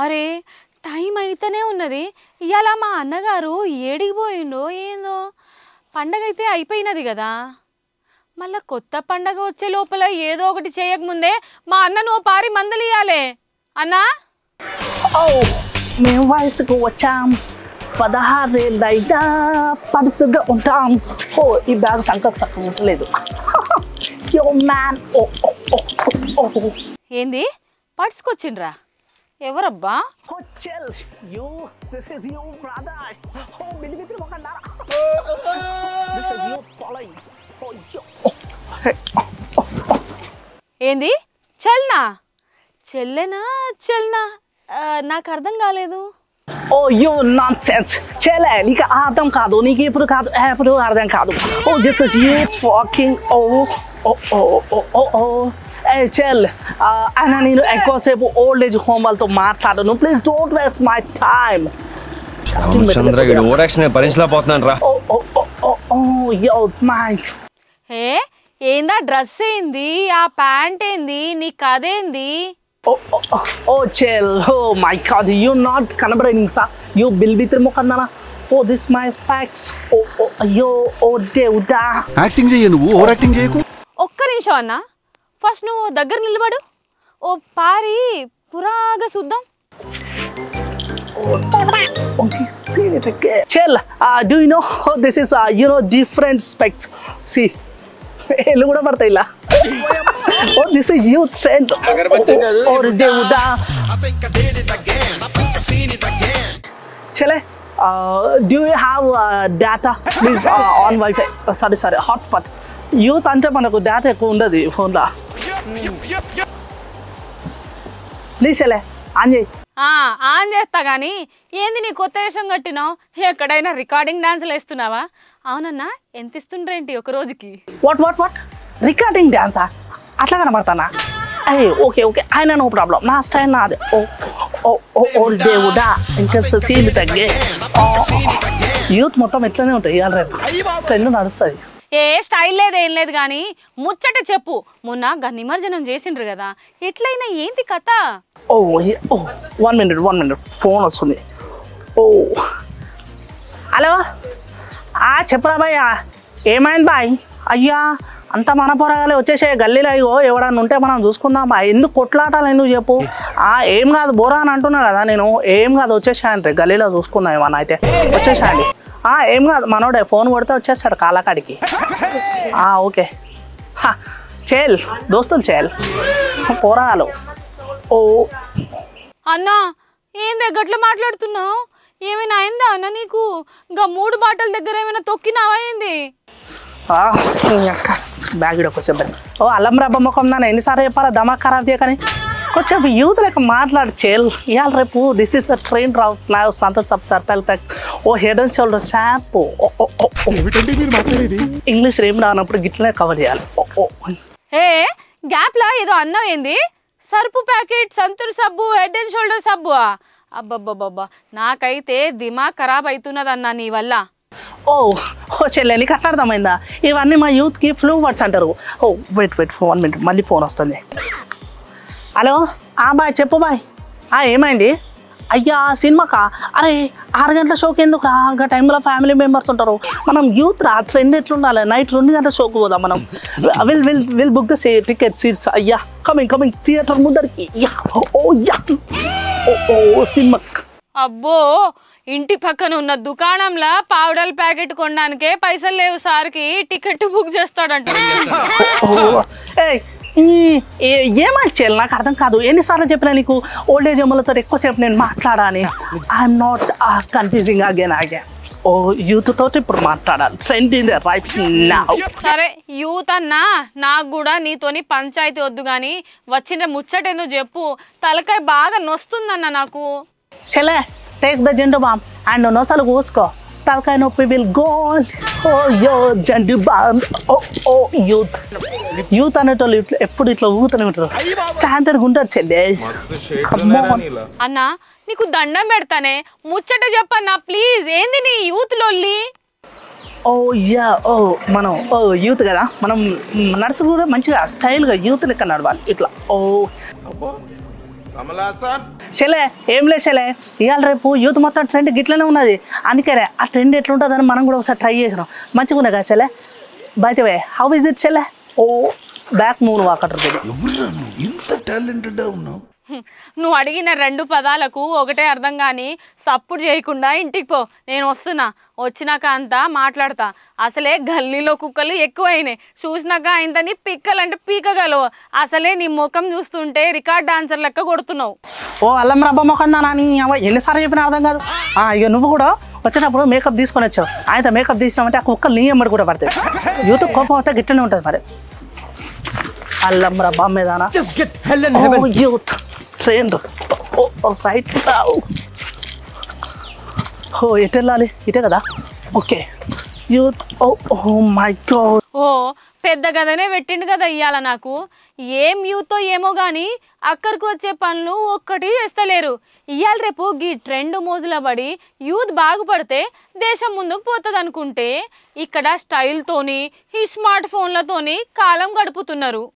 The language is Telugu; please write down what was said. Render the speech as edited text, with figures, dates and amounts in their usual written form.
అరే టైం అయితేనే ఉన్నది. ఇవాళ మా అన్నగారు ఏడికి పోయిండో ఏందో. పండగ అయితే అయిపోయినది కదా, మళ్ళా కొత్త పండగ వచ్చే లోపల ఏదో ఒకటి చేయకముందే మా అన్నను ఓ పారి మందలియాలే. అన్నా మేము వయసుకు వచ్చాం, 16 ఏళ్ళైనా పరుసుగా ఉంటాం. ఈ బ్యాగ్ సంకకు సక్కగా ఉండలేదు. ఏంది పడుచుకొచ్చిండ్రా? ఎవరబ్బా? ఏంది చెల్నా? చెల్లెనా చెల్నా? నాకు అర్థం కాలేదు. యో నాన్ సెన్స్. చెల్లె నీకు అర్థం కాదు, నీకు ఇప్పుడు కాదు, ఎప్పుడు అర్థం కాదు. This is you fucking. చెల్ అయినా నేను ఎక్కువసేపు ఓల్డ్ ఏజ్ హోమ్ వాళ్ళతో మాట్లాడను. Please don't waste my time. ఏందా డ్రెస్ ఏంది, ఆ ప్యాంట్ ఏంది, నీ కదేంది? Chill. Oh my God, you're not celebrating, sir. You bill bitrimokandana. This my specs. దేవుడా. యాక్టింగ్ చెయ్యి, నువ్వు ఓవర్ యాక్టింగ్ చేయకు. ఒక్క నిమిషం అన్న, ఫస్ట్ నువ్వు దగ్గర నిలబడు. ఓ పారి పురాగా చూద్దాం. Okay, see it again. Chill. Do you know this is different specs. See. ఎల్లు కూడా పడతాయి ఇలా. This is youth trend. దేవుడా. Chale, do you have data? Please on Wi-Fi. Sorry, hotspot. Youth అంటే మనకు డేటా ఎక్కువ ఉండదు ఫోన్లో. ప్లీజ్ చలే ఆన్ చేయి. ఆన్ చేస్తా కానీ ఏంది నీ కొత్త వేషం కట్టినావు? ఎక్కడైనా రికార్డింగ్ డాన్సులు వేస్తున్నావా? అవునన్నా, ఎంత ఇస్తుండ్రేంటి ఒక రోజుకి? వాట్ రికార్డింగ్ డాన్సా? అట్లా కనబడతానా? ఓకే ఆయన నో ప్రాబ్లం, నా స్టైల్ నాదే. దేవుడా, ఇంకా సీన్ తగ్గే. యూత్ మొత్తం ఎట్లనే ఉంటాయి, ఇవాళ రేపు ట్రెండ్ నడుస్తుంది. ఏ స్టైల్ లేదు ఏం లేదు కానీ ముచ్చట చెప్పు. మొన్న నిమజ్జనం చేసిండ్రు కదా, ఎట్లయినా ఏంటి కథ? 1 minute ఫోన్ వస్తుంది. హలో, చెప్పరా భయ్యా, ఏమైంది బాయ్? అయ్యా అంత మన పొరగాలే వచ్చేసే గల్లీలో. అయ్యో ఎవడన్నా ఉంటే మనం చూసుకుందాం బా. ఎందుకు కొట్లాటాలి, ఎందుకు చెప్పు? ఏం కాదు బోరా అని అంటున్నా కదా నేను. ఏం కాదు వచ్చేసాయంటే గల్లీలో చూసుకుందాం ఏమన్నా అయితే. వచ్చేసాయండి. ఏం కాదు, మనోడే ఫోన్ కొడితే వచ్చేస్తాడు కాళ్ళకాడికి. ఓకే చేల్ దోస్తులు చేల్ పోరాలు. అన్నా ఏంది గట్ల మాట్లాడుతున్నావు? ఏమైనా అయిందా అన్న నీకు? ఇంకా 3 బాటల దగ్గర ఏమైనా తొక్కినావా ఏంది? బ్యాగ్ కొంచెం అల్లం రబ్బ ముఖం నాన్న ఎన్నిసార్లు చెప్పాలా దమాక్ ఖరాబ్ చేయకని. కొంచెం యూత్ లెక్క మాట్లాడు చేల్. ఇవాళ రేపు this is the train route నా సంతోష్ సర్పెల్ pack. Head and shoulder shampoo. English ఏం రానప్పుడు గిట్లనే కవర్ చేయాలి. గ్యాప్ లా ఏదో అన్నావు ఏంది? సర్పు ప్యాకెట్, సంతూర్ సబ్బు, హెడ్ అండ్ షోల్డర్ సబ్బు. అబ్బబ్బబ్బబ్బా, నాకైతే దిమాగ్ ఖరాబ్ అవుతున్నదన్నా నీ వల్ల. చెల్లె నీకు అట్లా అర్థమైందా? ఇవన్నీ మా యూత్కి ఫ్లూ వర్డ్స్ అంటారు. వెయిట్ 1 minute మళ్ళీ ఫోన్ వస్తుంది. హలో బాయ్, చెప్పు బాయ్. ఏమైంది? అయ్యా సినిమాకా? అరే 6 గంటల షోకి ఎందుకు రా? ఆ టైంలో ఫ్యామిలీ మెంబర్స్ ఉంటారు. మనం యూత్ రా, ట్రెండ్ ఎట్లుండాలి? నైట్ 2 గంటల షోకి పోదాం మనం. Will book the ticket seats. అయ్యా కమింగ్ థియేటర్ ముందరికి. సినిమా. అబ్బో, ఇంటి పక్కన ఉన్న దుకాణంలో పౌడర్ ప్యాకెట్ కొనడానికే పైసలు లేవు సార్కి, టికెట్ బుక్ చేస్తాడంట. ఏమని నాకు అర్థం కాదు. ఎన్నిసార్లు చెప్పినా నీకు ఓల్డ్ ఏజ్ అమ్మలతో ఎక్కువసేపు నేను మాట్లాడాలి. I'm not confusing again. Youth తోటి ఇప్పుడు మాట్లాడాలి. Trend in the right now. సరే యూత్ అన్నా, నాకు కూడా నీతోని పంచాయతీ వద్దు కానీ వచ్చిన ముచ్చటేందో చెప్పు. తలకాయ బాగా నొస్తుందన్న నాకు. చెల్లె take the Zandu balm and నొసలు కూసుకో. తలకాయ నొప్పి will go. Zandu balm. Youth అనేటోళ్ళు ఎప్పుడు ఇట్లా ఊతనే ఉంటారు. స్టాండర్డ్గా ఉంటారు చెల్లె. అన్నా నీకు దండం పెడతానే, ముచ్చట చెప్పన్నా ప్లీజ్. ఏంది నీ యూత్ లొల్లి? మనం యూత్ కదా, మనం నడుచు కూడా మంచిగా స్టైల్గా యూత్ లెక్క నడవాలి ఇట్లా. చెలే ఏం లేదు చెలే, ఇవాళ రేపు యూత్ మొత్తం ట్రెండ్ గిట్లనే ఉన్నది. అందుకనే ఆ ట్రెండ్ ఎట్లుంటుందని మనం కూడా ఒకసారి ట్రై చేసినాం. మంచిగా ఉన్నాయి కదా చెలే. బయట వే హౌ ఇస్ ఇట్ చెలే? ఓ బ్యాక్ మూవ్ వాకటర్ ఇంత టాలెంటెడ్ ఉన్నావు. నువ్వు అడిగిన 2 పదాలకు ఒకటే అర్థం కానీ సప్పుడు చేయకుండా ఇంటికి పో, నేను వస్తున్నా. వచ్చినాక అంతా మాట్లాడతా. అసలే గల్లీలో కుక్కలు ఎక్కువైనాయి, చూసినాక ఆయనని పిక్కలంటే పీకగలవు. అసలే నీ ముఖం చూస్తుంటే రికార్డ్ డాన్సర్ లెక్క కొడుతున్నావు. ఓ అల్లం రబ్బ మొఖం దానా నీ ఎన్నిసార్లు చెప్పినా అర్థం కాదు. ఇక నువ్వు కూడా వచ్చేటప్పుడు మేకప్ తీసుకొని వచ్చావు. ఆయనతో మేకప్ తీసినామంటే ఆ కుక్కలు నీ ఎమ్మడి కూడా పడతాయి. యూత్ కోపం అంటే గిట్టనే ఉంటుంది మరి. అల్లం రబ్బా మీదానా యూత్ ట్రెండ్ రైట్. ఓ ఎటు వెళ్ళాలి? ఇటే కదా. Okay youth. Oh my god. ఓ పెద్ద గదనే పెట్టిండు కదా ఇయ్యాల నాకు. ఏం యూతో ఏమో కానీ అక్కడికి వచ్చే పనులు ఒక్కటి చేస్తలేరు. ఇవాళ రేపు గీ ట్రెండ్ మోజుల పడి యూత్ బాగుపడితే దేశం ముందుకు పోతుంది అనుకుంటే ఇక్కడ స్టైల్తోని ఈ స్మార్ట్ ఫోన్లతోని కాలం గడుపుతున్నారు.